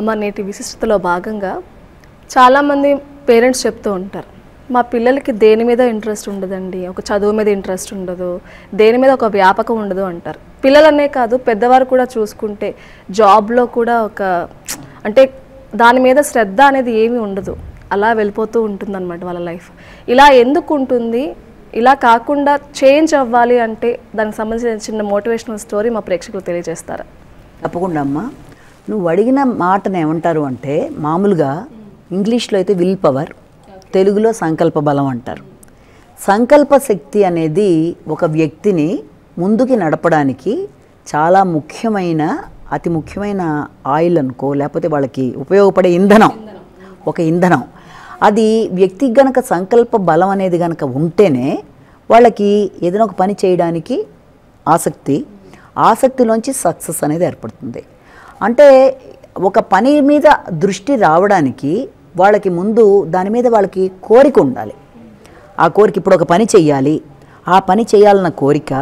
మా నేటి విశిష్టతలో భాగంగా చాలామంది పేరెంట్స్ చెప్తూ ఉంటారు, మా పిల్లలకి దేని మీద ఇంట్రెస్ట్ ఉండదండి, ఒక చదువు మీద ఇంట్రెస్ట్ ఉండదు, దేని మీద ఒక వ్యాపకం ఉండదు అంటారు. పిల్లలనే కాదు పెద్దవారు కూడా చూసుకుంటే జాబ్లో కూడా అంటే దాని మీద శ్రద్ధ అనేది ఏమీ ఉండదు, అలా వెళ్ళిపోతూ ఉంటుందన్నమాట వాళ్ళ లైఫ్. ఇలా ఎందుకు ఉంటుంది? ఇలా కాకుండా చేంజ్ అవ్వాలి అంటే దానికి సంబంధించిన చిన్న మోటివేషనల్ స్టోరీ మా ప్రేక్షకులకు తెలియజేస్తారా? తప్పకుండా అమ్మా. నువ్వు అడిగిన మాటను ఏమంటారు అంటే, మామూలుగా ఇంగ్లీష్లో అయితే విల్ పవర్, తెలుగులో సంకల్ప బలం అంటారు. సంకల్ప శక్తి అనేది ఒక వ్యక్తిని ముందుకి నడపడానికి చాలా ముఖ్యమైన, అతి ముఖ్యమైన ఆయిల్ అనుకో, లేకపోతే వాళ్ళకి ఉపయోగపడే ఇంధనం, ఒక ఇంధనం. అది వ్యక్తికి గనక సంకల్ప బలం అనేది గనక ఉంటేనే వాళ్ళకి ఏదైనా ఒక పని చేయడానికి ఆసక్తిలోంచి సక్సెస్ అనేది ఏర్పడుతుంది. అంటే ఒక పని మీద దృష్టి రావడానికి వాళ్ళకి ముందు దాని మీద వాళ్ళకి కోరిక ఉండాలి. ఆ కోరిక, ఇప్పుడు ఒక పని చెయ్యాలి, ఆ పని చేయాలన్న కోరిక,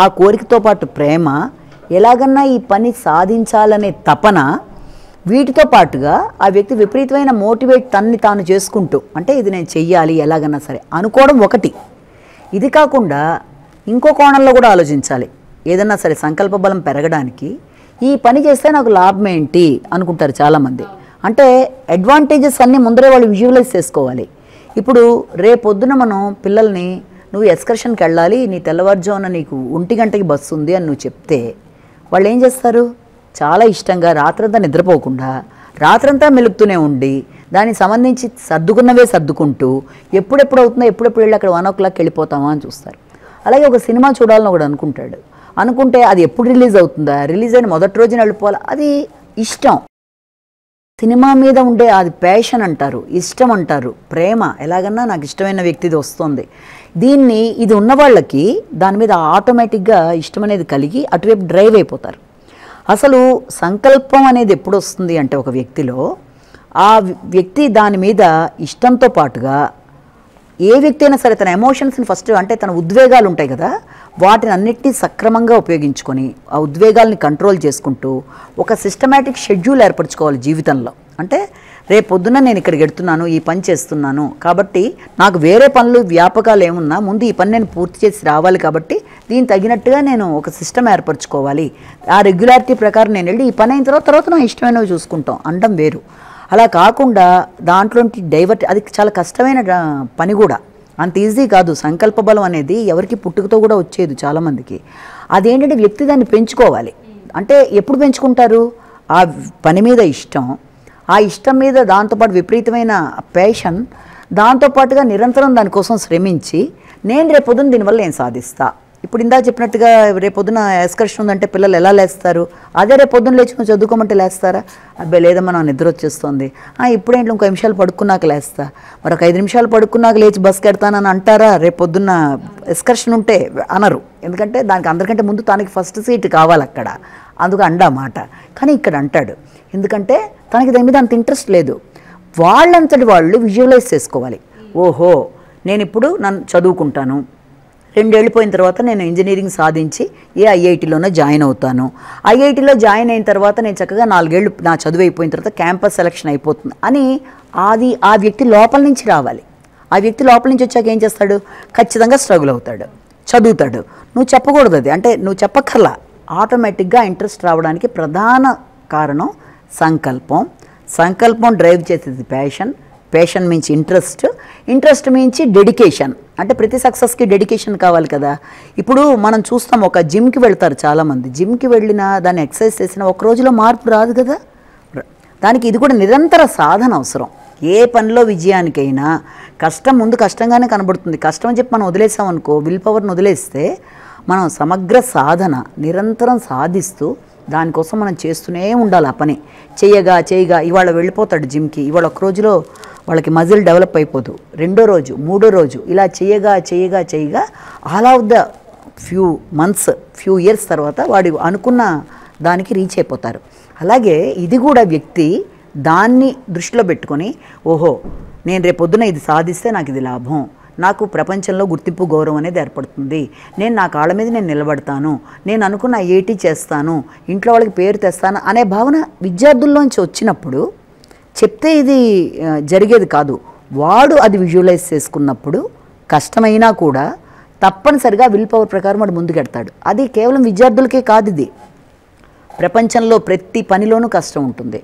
ఆ కోరికతో పాటు ప్రేమ, ఎలాగన్నా ఈ పని సాధించాలనే తపన, వీటితో పాటుగా ఆ వ్యక్తి విపరీతమైన మోటివేట్ తన్ని తాను చేసుకుంటూ, అంటే ఇది నేను చెయ్యాలి ఎలాగన్నా సరే అనుకోవడం ఒకటి. ఇది కాకుండా ఇంకో కోణంలో కూడా ఆలోచించాలి. ఏదన్నా సరే సంకల్ప బలం పెరగడానికి ఈ పని చేస్తే నాకు లాభం ఏంటి అనుకుంటారు చాలామంది. అంటే అడ్వాంటేజెస్ అన్నీ ముందరే వాళ్ళు విజువలైజ్ చేసుకోవాలి. ఇప్పుడు రేపొద్దున మనం పిల్లల్ని, నువ్వు ఎక్స్కర్షన్కి వెళ్ళాలి, నీ తెల్లవారుజామున నీకు 1 గంటకి బస్సు ఉంది అని నువ్వు చెప్తే వాళ్ళు ఏం చేస్తారు? చాలా ఇష్టంగా రాత్రంతా నిద్రపోకుండా, రాత్రంతా మెలుగుతూనే ఉండి దానికి సంబంధించి సర్దుకున్నవే సర్దుకుంటూ ఎప్పుడెప్పుడు అవుతుందో, ఎప్పుడెప్పుడు వెళ్ళి అక్కడ 1 o'clock వెళ్ళిపోతామా అని చూస్తారు. అలాగే ఒక సినిమా చూడాలని కూడా అనుకుంటాడు. అనుకుంటే అది ఎప్పుడు రిలీజ్ అవుతుందా, రిలీజ్ అయిన మొదటి రోజున వెళ్ళిపోవాలి, అది ఇష్టం. సినిమా మీద ఉండే అది ప్యాషన్ అంటారు, ఇష్టం అంటారు, ప్రేమ. ఎలాగన్నా నాకు ఇష్టమైన వ్యక్తిది వస్తుంది. ఇది ఉన్న వాళ్ళకి దాని మీద ఆటోమేటిక్గా ఇష్టం అనేది కలిగి అటువైపు డ్రైవ్ అయిపోతారు. అసలు సంకల్పం అనేది ఎప్పుడు వస్తుంది అంటే ఒక వ్యక్తిలో, ఆ వ్యక్తి దాని మీద ఇష్టంతో పాటుగా, ఏ వ్యక్తి అయినా సరే తన ఎమోషన్స్ని ఫస్ట్, అంటే తన ఉద్వేగాలు ఉంటాయి కదా, వాటిని అన్నిటినీ సక్రమంగా ఉపయోగించుకొని ఆ ఉద్వేగాల్ని కంట్రోల్ చేసుకుంటూ ఒక సిస్టమేటిక్ షెడ్యూల్ ఏర్పరచుకోవాలి జీవితంలో. అంటే రేపొద్దున నేను ఇక్కడికి వెళ్తున్నాను, ఈ పని చేస్తున్నాను కాబట్టి నాకు వేరే పనులు వ్యాపకాలు ఏమున్నా ముందు ఈ పని నేను పూర్తి చేసి రావాలి, కాబట్టి దీనికి తగినట్టుగా నేను ఒక సిస్టమ్ ఏర్పరచుకోవాలి, ఆ రెగ్యులారిటీ ప్రకారం నేను వెళ్ళి ఈ పని అయిన తర్వాత నా ఇష్టమైనవి చూసుకుంటాం అనడం వేరు. అలా కాకుండా దాంట్లోంటి డైవర్ట్, అది చాలా కష్టమైన పని కూడా, అంత ఈజీ కాదు. సంకల్ప బలం అనేది ఎవరికి పుట్టుకతో కూడా వచ్చేది చాలామందికి. అదేంటంటే వ్యక్తి దాన్ని పెంచుకోవాలి. అంటే ఎప్పుడు పెంచుకుంటారు? ఆ పని మీద ఇష్టం, ఆ ఇష్టం మీద దాంతోపాటు విపరీతమైన ప్యాషన్, దాంతోపాటుగా నిరంతరం దానికోసం శ్రమించి నేను రేపొద్దున దీనివల్ల ఏం సాధిస్తా. ఇప్పుడు ఇందాక చెప్పినట్టుగా రేపొద్దున ఎక్స్కర్షన్ ఉందంటే పిల్లలు ఎలా లేస్తారు? అదే రేపొద్దున లేచి నువ్వు చదువుకోమంటే లేస్తారా? అబ్బాయి లేదమ్మా నా నిద్ర వచ్చేస్తుంది, ఇప్పుడేంటి ఇంకో 5 నిమిషాలు పడుకున్నాక లేస్తా, మరొక 5 నిమిషాలు పడుకున్నాక లేచి బస్కి వెళ్తానని అంటారా? రేపొద్దున్న ఎక్స్కర్షన్ ఉంటే అనరు. ఎందుకంటే దానికి అందరికంటే ముందు తనకి ఫస్ట్ సీట్ కావాలి అక్కడ, అందుకు మాట. కానీ ఇక్కడ అంటాడు, ఎందుకంటే తనకి దాని మీద అంత ఇంట్రెస్ట్ లేదు. వాళ్ళంతటి వాళ్ళు విజువలైజ్ చేసుకోవాలి. ఓహో, నేను ఇప్పుడు నన్ను చదువుకుంటాను, 2 ఏళ్ళు పోయిన తర్వాత నేను ఇంజనీరింగ్ సాధించి ఐఐటీలోనే జాయిన్ అవుతాను, ఐఐటీలో జాయిన్ అయిన తర్వాత నేను చక్కగా 4 ఏళ్ళు నా చదువు అయిపోయిన తర్వాత క్యాంపస్ సెలక్షన్ అయిపోతుంది అని అది ఆ వ్యక్తి లోపల నుంచి రావాలి. ఆ వ్యక్తి లోపల నుంచి వచ్చాక ఏం చేస్తాడు? ఖచ్చితంగా స్ట్రగుల్ అవుతాడు, చదువుతాడు. నువ్వు చెప్పకూడదు అది, అంటే నువ్వు చెప్పక్కర్లా, ఆటోమేటిక్గా ఇంట్రెస్ట్ రావడానికి ప్రధాన కారణం సంకల్పం డ్రైవ్ చేసేది ప్యాషన్ మించి ఇంట్రెస్ట్ మించి డెడికేషన్. అంటే ప్రతి సక్సెస్కి డెడికేషన్ కావాలి కదా. ఇప్పుడు మనం చూస్తాం, ఒక జిమ్కి వెళ్తారు చాలామంది, జిమ్కి వెళ్ళినా దాన్ని ఎక్సర్సైజ్ చేసినా ఒక రోజులో మార్పు రాదు కదా. దానికి ఇది కూడా నిరంతర సాధన అవసరం. ఏ పనిలో విజయానికైనా కష్టం ముందు కష్టంగానే కనబడుతుంది. కష్టం అని చెప్పి మనం వదిలేసాం అనుకో, విల్ పవర్ని వదిలేస్తే మనం సమగ్ర సాధన నిరంతరం సాధిస్తూ దానికోసం మనం చేస్తూనే ఉండాలి. ఆ పని చేయగా ఇవాళ వెళ్ళిపోతాడు జిమ్కి, ఇవాళ ఒక రోజులో వాళ్ళకి మజిల్ డెవలప్ అయిపోదు, 2వ రోజు 3వ రోజు ఇలా చేయగా all of the few months few years తర్వాత వాడు అనుకున్న దానికి రీచ్ అయిపోతారు. అలాగే ఇది కూడా వ్యక్తి దాన్ని దృష్టిలో పెట్టుకొని, ఓహో నేను రేపొద్దున ఇది సాధిస్తే నాకు ఇది లాభం, నాకు ప్రపంచంలో గుర్తింపు గౌరవం అనేది ఏర్పడుతుంది, నేను నా కాళ్ళ మీద నేను నిలబడతాను, నేను అనుకున్న ఐఐటీ చేస్తాను, ఇంట్లో వాళ్ళకి పేరు తెస్తాను అనే భావన విద్యార్థుల్లోంచి వచ్చినప్పుడు చెప్తే ఇది జరిగేది కాదు. వాడు అది విజువలైజ్ చేసుకున్నప్పుడు కష్టమైనా కూడా తప్పనిసరిగా విల్ పవర్ ప్రకారం వాడు ముందుకెడతాడు. అది కేవలం విద్యార్థులకే కాదు, ఇది ప్రపంచంలో ప్రతి పనిలోనూ కష్టం ఉంటుంది,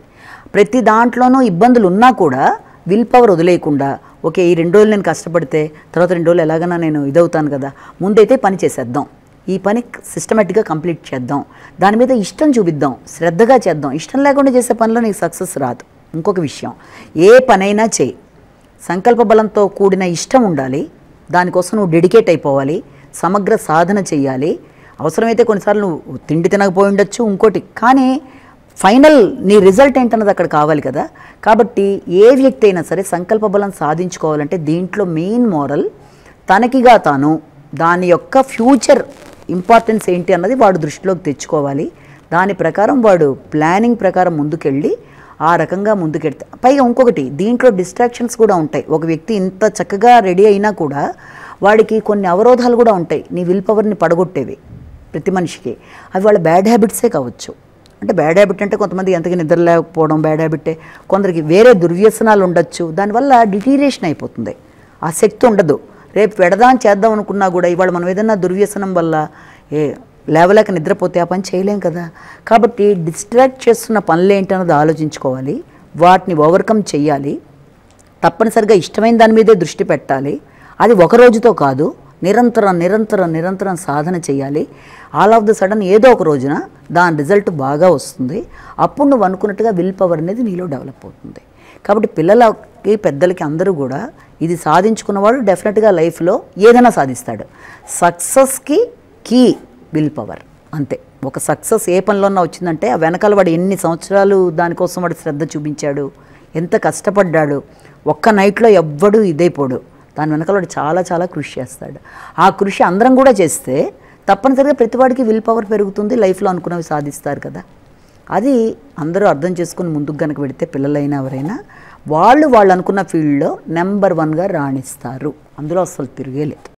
ప్రతి దాంట్లోనూ ఇబ్బందులు ఉన్నా కూడా విల్ పవర్ వదిలేయకుండా ఓకే ఈ 2 రోజులు నేను కష్టపడితే తర్వాత 2 రోజులు ఎలాగైనా నేను ఇదవుతాను కదా, ముందైతే పని చేసేద్దాం, ఈ పని సిస్టమేటిక్గా కంప్లీట్ చేద్దాం, దాని మీద ఇష్టం చూపిద్దాం, శ్రద్ధగా చేద్దాం. ఇష్టం లేకుండా చేసే పనిలో నీకు సక్సెస్ రాదు. ఇంకొక విషయం, ఏ పనైనా చేయి, సంకల్ప బలంతో కూడిన ఇష్టం ఉండాలి, దానికోసం నువ్వు డెడికేట్ అయిపోవాలి, సమగ్ర సాధన చేయాలి. అవసరమైతే కొన్నిసార్లు నువ్వు తిండి తినకపోయి ఉండొచ్చు, ఇంకోటి, కానీ ఫైనల్ నీ రిజల్ట్ ఏంటన్నది అక్కడ కావాలి కదా. కాబట్టి ఏ వ్యక్తి అయినా సరే సంకల్ప బలం సాధించుకోవాలంటే దీంట్లో మెయిన్ మోరల్ తనకిగా తాను దాని యొక్క ఫ్యూచర్ ఇంపార్టెన్స్ ఏంటి అన్నది వాడు దృష్టిలోకి తెచ్చుకోవాలి. దాని ప్రకారం వాడు ప్లానింగ్ ప్రకారం ముందుకెళ్ళి ఆ రకంగా ముందుకెళ్తే, పైగా ఇంకొకటి దీంట్లో డిస్ట్రాక్షన్స్ కూడా ఉంటాయి. ఒక వ్యక్తి ఇంత చక్కగా రెడీ అయినా కూడా వాడికి కొన్ని అవరోధాలు కూడా ఉంటాయి నీ విల్ పవర్ని పడగొట్టేవి ప్రతి మనిషికి. అవి వాళ్ళ బ్యాడ్ హ్యాబిట్సే కావచ్చు. అంటే బ్యాడ్ హ్యాబిట్ అంటే కొంతమంది ఎంతగా నిద్ర లేకపోవడం బ్యాడ్ హ్యాబిటే, కొందరికి వేరే దుర్వ్యసనాలు ఉండొచ్చు, దానివల్ల డిటీరియేషన్ అయిపోతుంది, ఆ శక్తి ఉండదు. రేపు పెడదాం చేద్దాం అనుకున్నా కూడా ఇవాళ మనం ఏదైనా దుర్వ్యసనం వల్ల లేవలేక నిద్రపోతే ఆ పని చేయలేం కదా. కాబట్టి డిస్ట్రాక్ట్ చేస్తున్న పనులు ఏంటన్నది ఆలోచించుకోవాలి, వాటిని ఓవర్కమ్ చేయాలి, తప్పనిసరిగా ఇష్టమైన దాని మీదే దృష్టి పెట్టాలి. అది ఒక రోజుతో కాదు, నిరంతరం నిరంతరం నిరంతరం సాధన చేయాలి. ఆల్ ఆఫ్ ద సడన్ ఏదో ఒక రోజున దాని రిజల్ట్ బాగా వస్తుంది. అప్పుడు నువ్వు అనుకున్నట్టుగా విల్ పవర్ అనేది నీలో డెవలప్ అవుతుంది. కాబట్టి పిల్లలకి పెద్దలకి అందరూ కూడా ఇది సాధించుకున్నవాడు డెఫినెట్గా లైఫ్లో ఏదైనా సాధిస్తాడు. సక్సెస్కి కీ విల్ పవర్, అంతే. ఒక సక్సెస్ ఏ పనిలోన్నా వచ్చిందంటే ఆ వెనకాల వాడు ఎన్ని సంవత్సరాలు దానికోసం వాడు శ్రద్ధ చూపించాడు, ఎంత కష్టపడ్డాడు. ఒక్క నైట్లో ఎవ్వడు ఇదైపోడు, దాని వెనకాల వాడు చాలా చాలా కృషి చేస్తాడు. ఆ కృషి అందరం కూడా చేస్తే తప్పనిసరిగా ప్రతివాడికి విల్ పవర్ పెరుగుతుంది, లైఫ్లో అనుకున్నవి సాధిస్తారు కదా. అది అందరూ అర్థం చేసుకుని ముందుకు కనుక పెడితే పిల్లలైనా ఎవరైనా వాళ్ళు అనుకున్న ఫీల్డ్లో నెంబర్ 1గా రాణిస్తారు. అందులో అసలు తిరిగే లేదు.